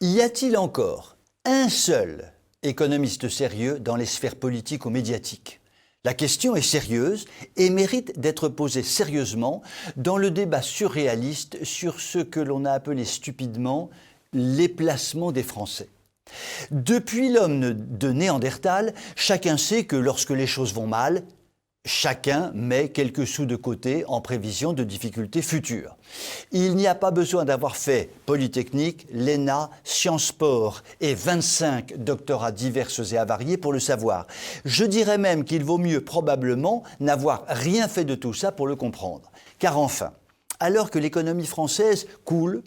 Y a-t-il encore un seul économiste sérieux dans les sphères politiques ou médiatiques? La question est sérieuse et mérite d'être posée sérieusement dans le débat surréaliste sur ce que l'on a appelé stupidement les placements des Français. Depuis l'homme de Néandertal, chacun sait que lorsque les choses vont mal, chacun met quelques sous de côté en prévision de difficultés futures. Il n'y a pas besoin d'avoir fait Polytechnique, l'ENA, Sciences Po et 25 doctorats divers et avariés pour le savoir. Je dirais même qu'il vaut mieux probablement n'avoir rien fait de tout ça pour le comprendre. Car enfin, alors que l'économie française coule,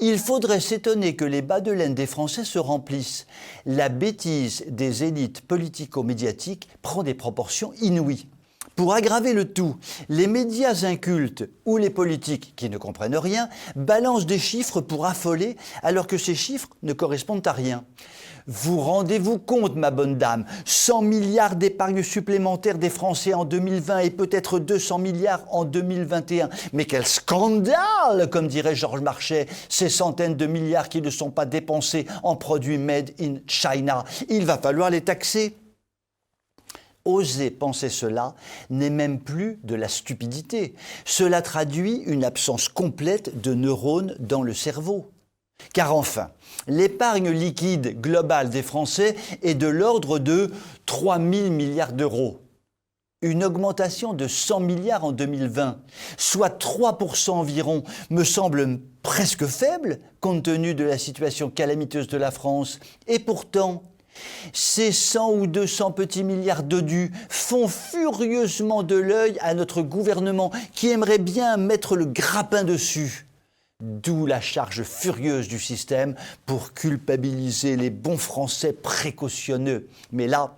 il faudrait s'étonner que les bas de laine des Français se remplissent. La bêtise des élites politico-médiatiques prend des proportions inouïes. Pour aggraver le tout, les médias incultes ou les politiques qui ne comprennent rien balancent des chiffres pour affoler alors que ces chiffres ne correspondent à rien. Vous rendez-vous compte, ma bonne dame, 100 milliards d'épargne supplémentaire des Français en 2020 et peut-être 200 milliards en 2021. Mais quel scandale, comme dirait Georges Marchais, ces centaines de milliards qui ne sont pas dépensés en produits made in China. Il va falloir les taxer. Oser penser cela n'est même plus de la stupidité. Cela traduit une absence complète de neurones dans le cerveau. Car enfin, l'épargne liquide globale des Français est de l'ordre de 3 000 milliards d'euros. Une augmentation de 100 milliards en 2020, soit 3% environ, me semble presque faible compte tenu de la situation calamiteuse de la France. Et pourtant, ces 100 ou 200 petits milliards dodus font furieusement de l'œil à notre gouvernement qui aimerait bien mettre le grappin dessus. D'où la charge furieuse du système pour culpabiliser les bons Français précautionneux. Mais là,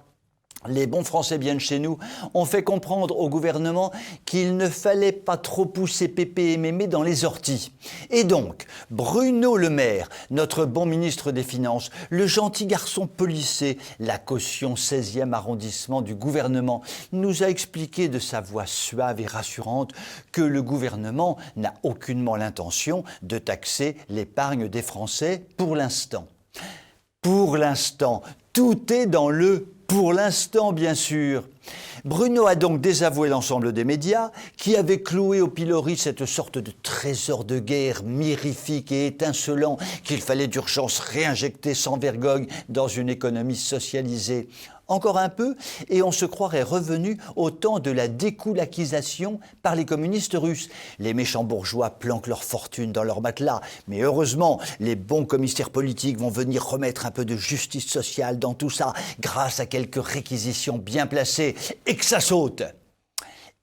les bons Français bien de chez nous ont fait comprendre au gouvernement qu'il ne fallait pas trop pousser Pépé et Mémé dans les orties. Et donc, Bruno Le Maire, notre bon ministre des Finances, le gentil garçon policé, la caution 16e arrondissement du gouvernement, nous a expliqué de sa voix suave et rassurante que le gouvernement n'a aucunement l'intention de taxer l'épargne des Français pour l'instant. Pour l'instant, tout est dans le pour l'instant, bien sûr. Bruno a donc désavoué l'ensemble des médias qui avaient cloué au pilori cette sorte de trésor de guerre mirifique et étincelant qu'il fallait d'urgence réinjecter sans vergogne dans une économie socialisée. Encore un peu, et on se croirait revenu au temps de la découlakisation par les communistes russes. Les méchants bourgeois planquent leur fortune dans leur matelas, mais heureusement, les bons commissaires politiques vont venir remettre un peu de justice sociale dans tout ça, grâce à quelques réquisitions bien placées, et que ça saute.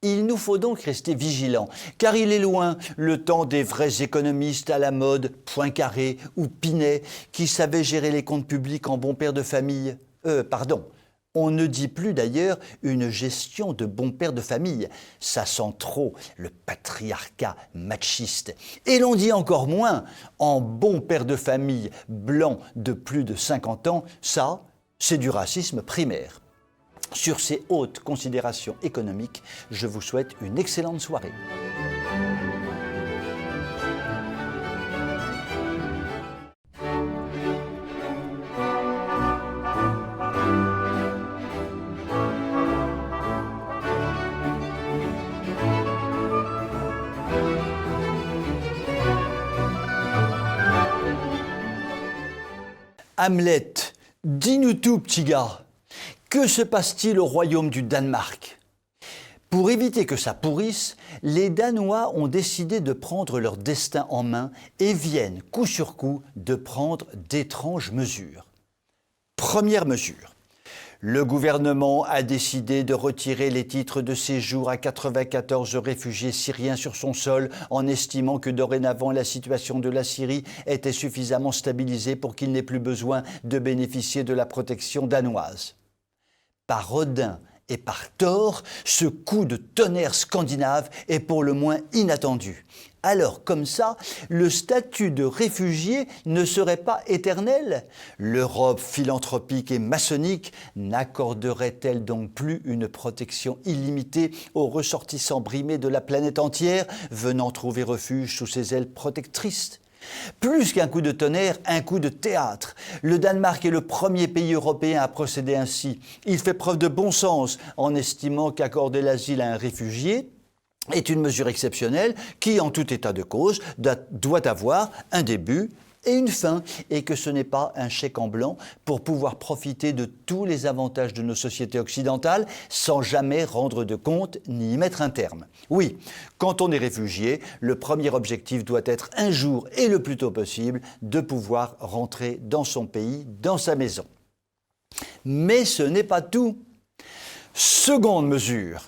Il nous faut donc rester vigilants, car il est loin le temps des vrais économistes à la mode, Poincaré ou Pinet, qui savaient gérer les comptes publics en bon père de famille. On ne dit plus d'ailleurs une gestion de bon père de famille. Ça sent trop le patriarcat machiste. Et l'on dit encore moins en bon père de famille blanc de plus de 50 ans, ça, c'est du racisme primaire. Sur ces hautes considérations économiques, je vous souhaite une excellente soirée. Hamlet, dis-nous tout, petit gars. Que se passe-t-il au royaume du Danemark? Pour éviter que ça pourrisse, les Danois ont décidé de prendre leur destin en main et viennent, coup sur coup, de prendre d'étranges mesures. Première mesure. Le gouvernement a décidé de retirer les titres de séjour à 94 réfugiés syriens sur son sol en estimant que dorénavant la situation de la Syrie était suffisamment stabilisée pour qu'il n'ait plus besoin de bénéficier de la protection danoise. Par Odin et par Thor, ce coup de tonnerre scandinave est pour le moins inattendu. Alors, comme ça, le statut de réfugié ne serait pas éternel? L'Europe philanthropique et maçonnique n'accorderait-elle donc plus une protection illimitée aux ressortissants brimés de la planète entière venant trouver refuge sous ses ailes protectrices? Plus qu'un coup de tonnerre, un coup de théâtre. Le Danemark est le premier pays européen à procéder ainsi. Il fait preuve de bon sens en estimant qu'accorder l'asile à un réfugié est une mesure exceptionnelle qui, en tout état de cause, doit avoir un début et une fin, et que ce n'est pas un chèque en blanc pour pouvoir profiter de tous les avantages de nos sociétés occidentales sans jamais rendre de compte ni y mettre un terme. Oui, quand on est réfugié, le premier objectif doit être un jour et le plus tôt possible de pouvoir rentrer dans son pays, dans sa maison. Mais ce n'est pas tout. Seconde mesure.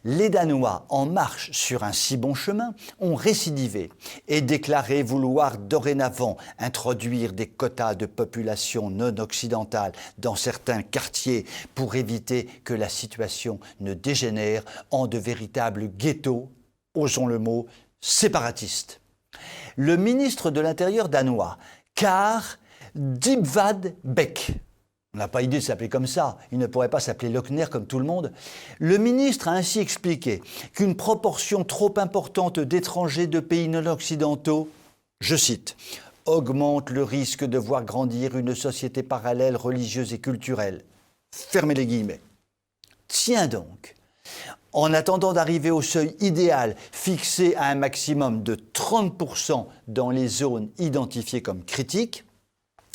Les Danois, en marche sur un si bon chemin, ont récidivé et déclaré vouloir dorénavant introduire des quotas de population non occidentale dans certains quartiers pour éviter que la situation ne dégénère en de véritables ghettos, osons le mot, séparatistes. Le ministre de l'Intérieur danois, Kar Dybvad Bek, on n'a pas idée de s'appeler comme ça, il ne pourrait pas s'appeler Lochner comme tout le monde. Le ministre a ainsi expliqué qu'une proportion trop importante d'étrangers de pays non occidentaux, je cite, « augmente le risque de voir grandir une société parallèle religieuse et culturelle ». Fermez les guillemets. Tiens donc, en attendant d'arriver au seuil idéal fixé à un maximum de 30% dans les zones identifiées comme critiques,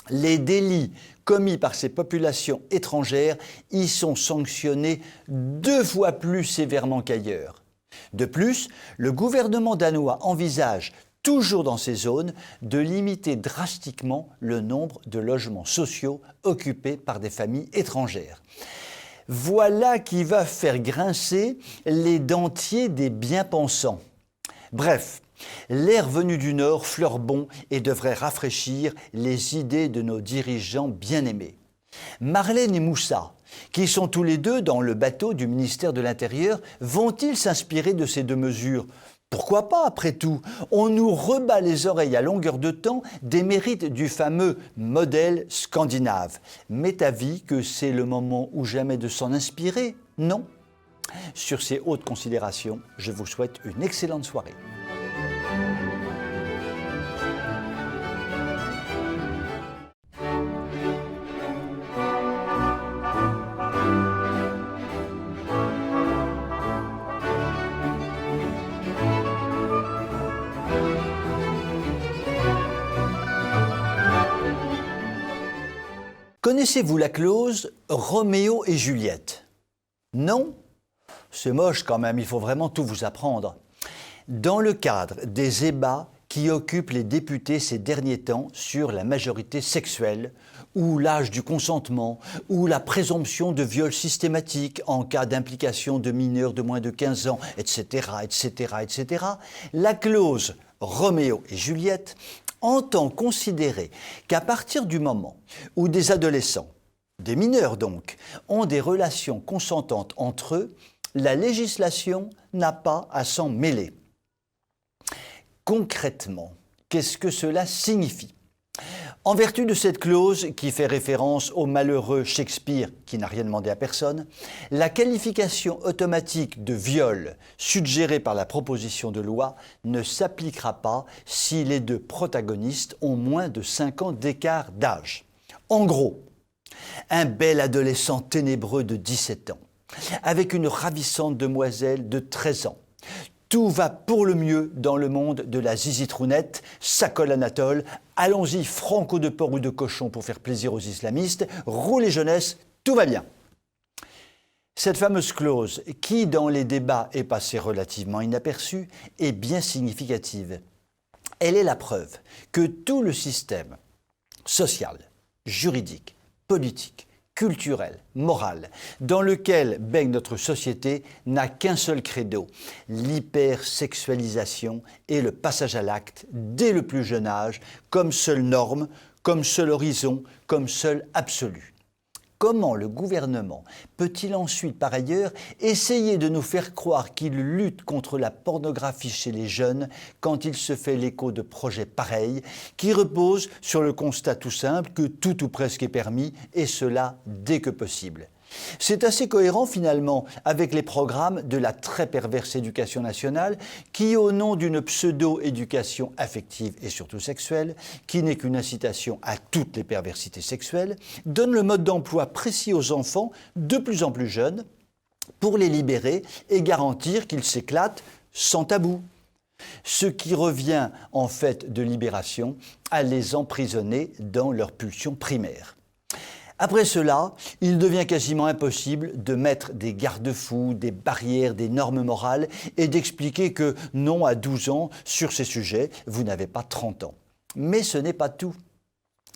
les délits commis par ces populations étrangères y sont sanctionnés 2 fois plus sévèrement qu'ailleurs. De plus, le gouvernement danois envisage, toujours dans ces zones, de limiter drastiquement le nombre de logements sociaux occupés par des familles étrangères. Voilà qui va faire grincer les dentiers des bien-pensants. Bref, l'air venu du Nord fleure bon et devrait rafraîchir les idées de nos dirigeants bien-aimés. Marlène et Moussa, qui sont tous les deux dans le bateau du ministère de l'Intérieur, vont-ils s'inspirer de ces 2 mesures ? Pourquoi pas, après tout? On nous rebat les oreilles à longueur de temps des mérites du fameux modèle scandinave. M'est avis que c'est le moment ou jamais de s'en inspirer? Non. Sur ces hautes considérations, je vous souhaite une excellente soirée. Connaissez-vous la clause Roméo et Juliette? Non? C'est moche quand même, il faut vraiment tout vous apprendre. Dans le cadre des ébats qui occupent les députés ces derniers temps sur la majorité sexuelle, ou l'âge du consentement, ou la présomption de viol systématique en cas d'implication de mineurs de moins de 15 ans, etc., la clause Roméo et Juliette entend considérer qu'à partir du moment où des adolescents, des mineurs donc, ont des relations consentantes entre eux, la législation n'a pas à s'en mêler. Concrètement, qu'est-ce que cela signifie ? En vertu de cette clause qui fait référence au malheureux Shakespeare qui n'a rien demandé à personne, la qualification automatique de viol suggérée par la proposition de loi ne s'appliquera pas si les 2 protagonistes ont moins de 5 ans d'écart d'âge. En gros, un bel adolescent ténébreux de 17 ans, avec une ravissante demoiselle de 13 ans. Tout va pour le mieux dans le monde de la zizitrounette, ça colle Anatole, allons-y franco de porc ou de cochon pour faire plaisir aux islamistes, roulez jeunesse, tout va bien. Cette fameuse clause, qui dans les débats est passée relativement inaperçue, est bien significative. Elle est la preuve que tout le système social, juridique, politique, culturel, moral, dans lequel baigne notre société, n'a qu'un seul credo, l'hypersexualisation et le passage à l'acte dès le plus jeune âge, comme seule norme, comme seul horizon, comme seul absolu. Comment le gouvernement peut-il ensuite, par ailleurs, essayer de nous faire croire qu'il lutte contre la pornographie chez les jeunes quand il se fait l'écho de projets pareils qui reposent sur le constat tout simple que tout ou presque est permis, et cela dès que possible? C'est assez cohérent finalement avec les programmes de la très perverse éducation nationale qui, au nom d'une pseudo-éducation affective et surtout sexuelle, qui n'est qu'une incitation à toutes les perversités sexuelles, donne le mode d'emploi précis aux enfants de plus en plus jeunes pour les libérer et garantir qu'ils s'éclatent sans tabou. Ce qui revient en fait de libération à les emprisonner dans leurs pulsions primaires. Après cela, il devient quasiment impossible de mettre des garde-fous, des barrières, des normes morales et d'expliquer que non, à 12 ans, sur ces sujets, vous n'avez pas 30 ans. Mais ce n'est pas tout.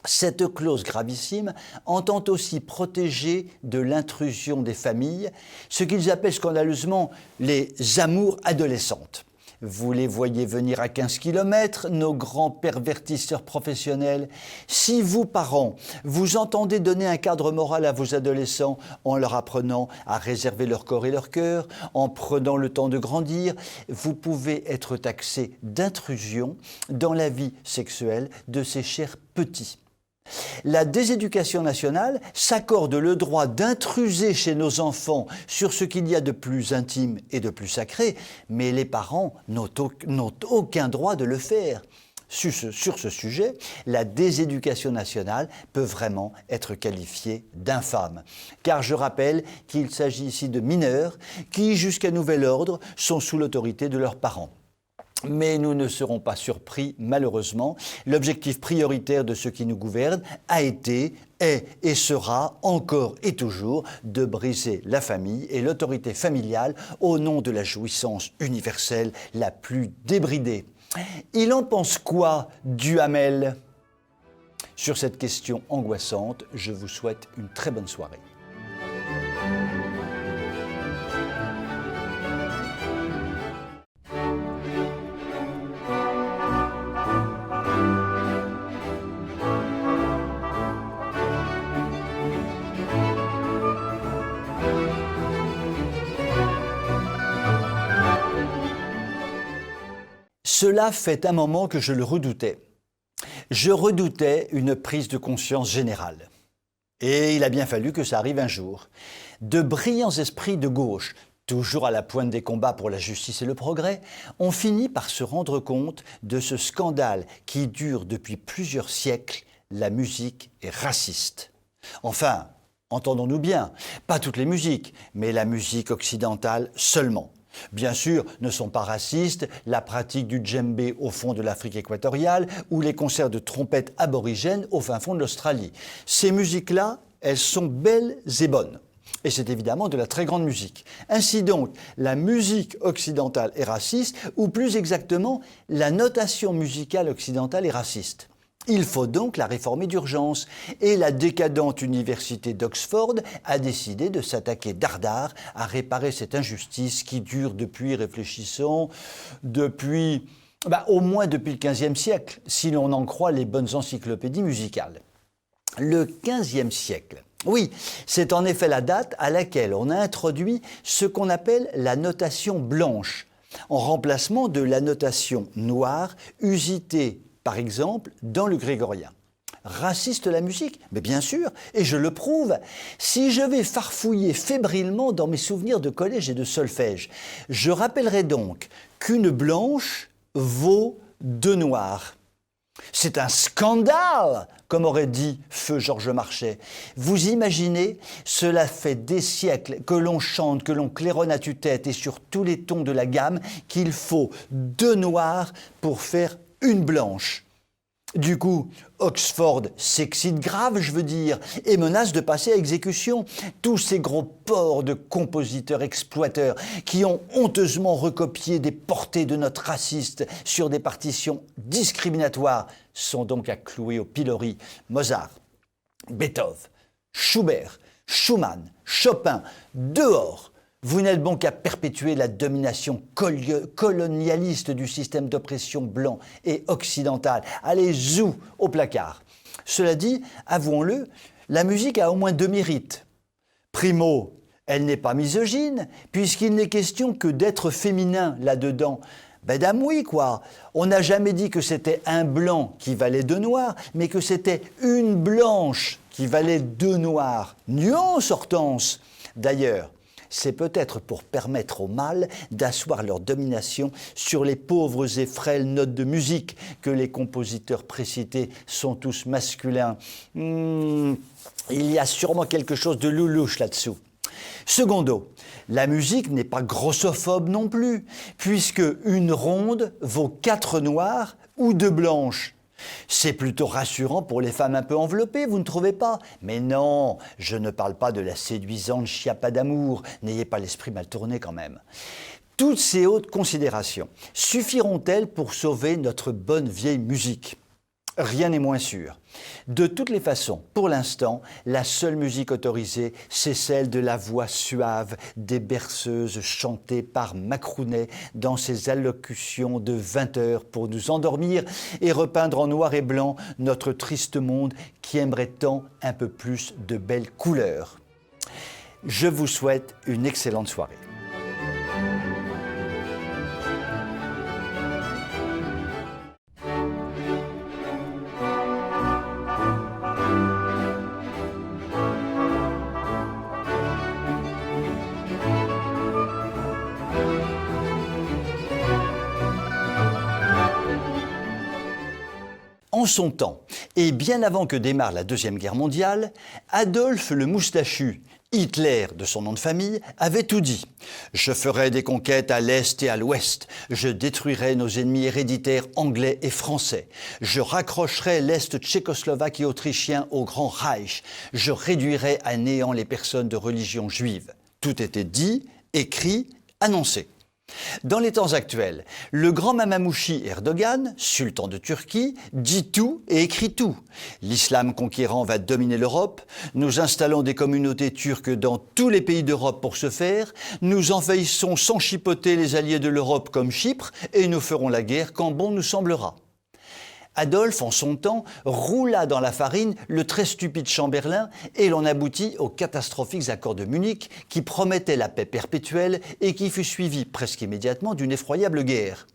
Cette clause gravissime entend aussi protéger de l'intrusion des familles, ce qu'ils appellent scandaleusement les amours adolescentes. Vous les voyez venir à 15 km, nos grands pervertisseurs professionnels. Si vous, parents, vous entendez donner un cadre moral à vos adolescents en leur apprenant à réserver leur corps et leur cœur, en prenant le temps de grandir, vous pouvez être taxé d'intrusion dans la vie sexuelle de ces chers petits. La déséducation nationale s'accorde le droit d'intruser chez nos enfants sur ce qu'il y a de plus intime et de plus sacré, mais les parents n'ont aucun droit de le faire. Sur ce sujet, la déséducation nationale peut vraiment être qualifiée d'infâme. Car je rappelle qu'il s'agit ici de mineurs qui, jusqu'à nouvel ordre, sont sous l'autorité de leurs parents. Mais nous ne serons pas surpris, malheureusement. L'objectif prioritaire de ceux qui nous gouvernent a été, est et sera encore et toujours de briser la famille et l'autorité familiale au nom de la jouissance universelle la plus débridée. Il en pense quoi, Duhamel ? Sur cette question angoissante, je vous souhaite une très bonne soirée. Cela fait un moment que je le redoutais. Je redoutais une prise de conscience générale. Et il a bien fallu que ça arrive un jour. De brillants esprits de gauche, toujours à la pointe des combats pour la justice et le progrès, ont fini par se rendre compte de ce scandale qui dure depuis plusieurs siècles. La musique est raciste. Enfin, entendons-nous bien, pas toutes les musiques, mais la musique occidentale seulement. Bien sûr, ne sont pas racistes la pratique du djembé au fond de l'Afrique équatoriale ou les concerts de trompettes aborigènes au fin fond de l'Australie. Ces musiques-là, elles sont belles et bonnes. Et c'est évidemment de la très grande musique. Ainsi donc, la musique occidentale est raciste, ou plus exactement, la notation musicale occidentale est raciste. Il faut donc la réformer d'urgence et la décadente université d'Oxford a décidé de s'attaquer dardard à réparer cette injustice qui dure depuis, réfléchissons, au moins depuis le XVe siècle, si l'on en croit les bonnes encyclopédies musicales. Le XVe siècle. Oui, c'est en effet la date à laquelle on a introduit ce qu'on appelle la notation blanche, en remplacement de la notation noire usitée par exemple, dans le grégorien. Raciste la musique ? Mais bien sûr, et je le prouve. Si je vais farfouiller fébrilement dans mes souvenirs de collège et de solfège, je rappellerai donc qu'une blanche vaut 2 noirs. C'est un scandale, comme aurait dit feu Georges Marchais. Vous imaginez, cela fait des siècles que l'on chante, que l'on claironne à tue-tête et sur tous les tons de la gamme qu'il faut 2 noirs pour faire une blanche. Du coup, Oxford s'excite grave, je veux dire, et menace de passer à exécution tous ces gros porcs de compositeurs exploiteurs qui ont honteusement recopié des portées de notes racistes sur des partitions discriminatoires sont donc à clouer au pilori. Mozart, Beethoven, Schubert, Schumann, Chopin, dehors. Vous n'êtes bon qu'à perpétuer la domination colonialiste du système d'oppression blanc et occidental. Allez, zou, au placard. Cela dit, avouons-le, la musique a au moins 2 mérites. Primo, elle n'est pas misogyne, puisqu'il n'est question que d'être féminin là-dedans. Dame oui, quoi. On n'a jamais dit que c'était un blanc qui valait 2 noirs, mais que c'était une blanche qui qui valait 2 noirs. Nuance, Hortense! D'ailleurs, c'est peut-être pour permettre aux mâles d'asseoir leur domination sur les pauvres et frêles notes de musique que les compositeurs précités sont tous masculins. Il y a sûrement quelque chose de loulouche là-dessous. Secondo, la musique n'est pas grossophobe non plus, puisque une ronde vaut 4 noirs ou 2 blanches. C'est plutôt rassurant pour les femmes un peu enveloppées, vous ne trouvez pas? Mais non, je ne parle pas de la séduisante chiappa d'amour, n'ayez pas l'esprit mal tourné quand même. Toutes ces hautes considérations suffiront-elles pour sauver notre bonne vieille musique? Rien n'est moins sûr. De toutes les façons, pour l'instant, la seule musique autorisée, c'est celle de la voix suave des berceuses chantées par Macrounet dans ses allocutions de 20 heures pour nous endormir et repeindre en noir et blanc notre triste monde qui aimerait tant un peu plus de belles couleurs. Je vous souhaite une excellente soirée. En son temps, et bien avant que démarre la Deuxième Guerre mondiale, Adolphe le Moustachu, Hitler de son nom de famille, avait tout dit. « Je ferai des conquêtes à l'Est et à l'Ouest. Je détruirai nos ennemis héréditaires anglais et français. Je raccrocherai l'Est tchécoslovaque et autrichien au Grand Reich. Je réduirai à néant les personnes de religion juive. » Tout était dit, écrit, annoncé. Dans les temps actuels, le grand Mamamouchi Erdogan, sultan de Turquie, dit tout et écrit tout. L'islam conquérant va dominer l'Europe, nous installons des communautés turques dans tous les pays d'Europe pour ce faire, nous envahissons sans chipoter les alliés de l'Europe comme Chypre et nous ferons la guerre quand bon nous semblera. Adolphe, en son temps, roula dans la farine le très stupide Chamberlain et l'on aboutit aux catastrophiques accords de Munich qui promettaient la paix perpétuelle et qui fut suivi presque immédiatement d'une effroyable guerre.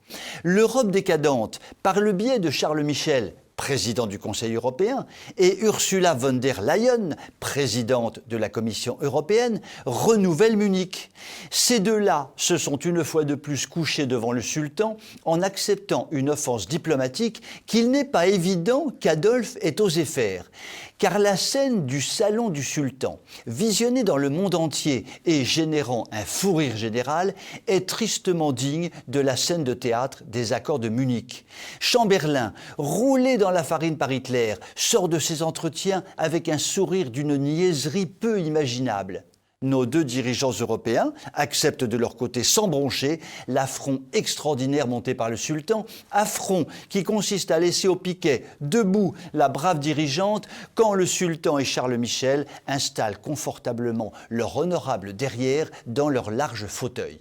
L'Europe décadente, par le biais de Charles Michel, président du Conseil européen, et Ursula von der Leyen, présidente de la Commission européenne, renouvelle Munich. Ces deux-là se sont une fois de plus couchés devant le sultan en acceptant une offense diplomatique qu'il n'est pas évident qu'Adolphe ait osé faire. Car la scène du salon du sultan, visionnée dans le monde entier et générant un fou rire général, est tristement digne de la scène de théâtre des accords de Munich. Chamberlain, roulé dans la farine par Hitler, sort de ses entretiens avec un sourire d'une niaiserie peu imaginable. Nos deux dirigeants européens acceptent de leur côté sans broncher l'affront extraordinaire monté par le sultan, affront qui consiste à laisser au piquet, debout, la brave dirigeante quand le sultan et Charles Michel installent confortablement leur honorable derrière dans leur large fauteuil.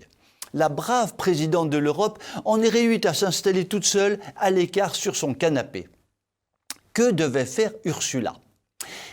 La brave présidente de l'Europe en est réduite à s'installer toute seule à l'écart sur son canapé. Que devait faire Ursula ?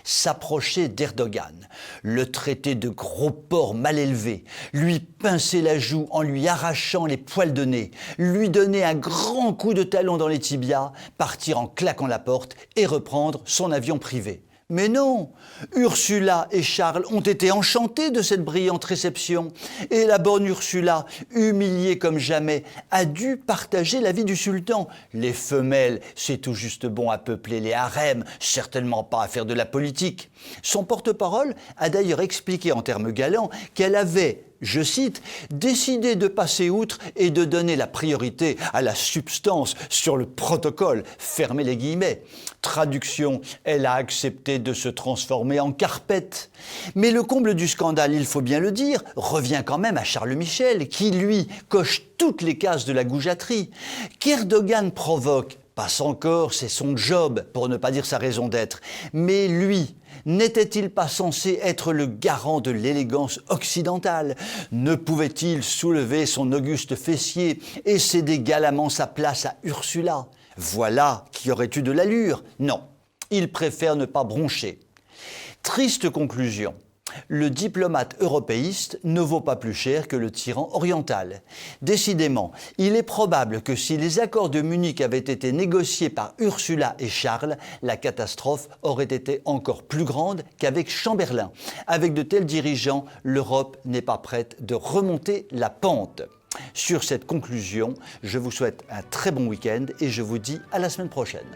S'approcher d'Erdogan, le traiter de gros porc mal élevé, lui pincer la joue en lui arrachant les poils de nez, lui donner un grand coup de talon dans les tibias, partir en claquant la porte et reprendre son avion privé. Mais non, Ursula et Charles ont été enchantés de cette brillante réception et la bonne Ursula, humiliée comme jamais, a dû partager la vie du sultan. Les femelles, c'est tout juste bon à peupler les harems, certainement pas à faire de la politique. Son porte-parole a d'ailleurs expliqué en termes galants qu'elle avait, je cite, « décidé de passer outre et de donner la priorité à la substance sur le protocole », fermez les guillemets. Traduction, elle a accepté de se transformer en carpette. Mais le comble du scandale, il faut bien le dire, revient quand même à Charles Michel, qui lui coche toutes les cases de la goujaterie. Qu'Erdogan provoque, passe encore, c'est son job, pour ne pas dire sa raison d'être. Mais lui, n'était-il pas censé être le garant de l'élégance occidentale? Ne pouvait-il soulever son auguste fessier et céder galamment sa place à Ursula? Voilà qui aurait eu de l'allure. Non, il préfère ne pas broncher. Triste conclusion. Le diplomate européiste ne vaut pas plus cher que le tyran oriental. Décidément, il est probable que si les accords de Munich avaient été négociés par Ursula et Charles, la catastrophe aurait été encore plus grande qu'avec Chamberlain. Avec de tels dirigeants, l'Europe n'est pas prête de remonter la pente. Sur cette conclusion, je vous souhaite un très bon week-end et je vous dis à la semaine prochaine.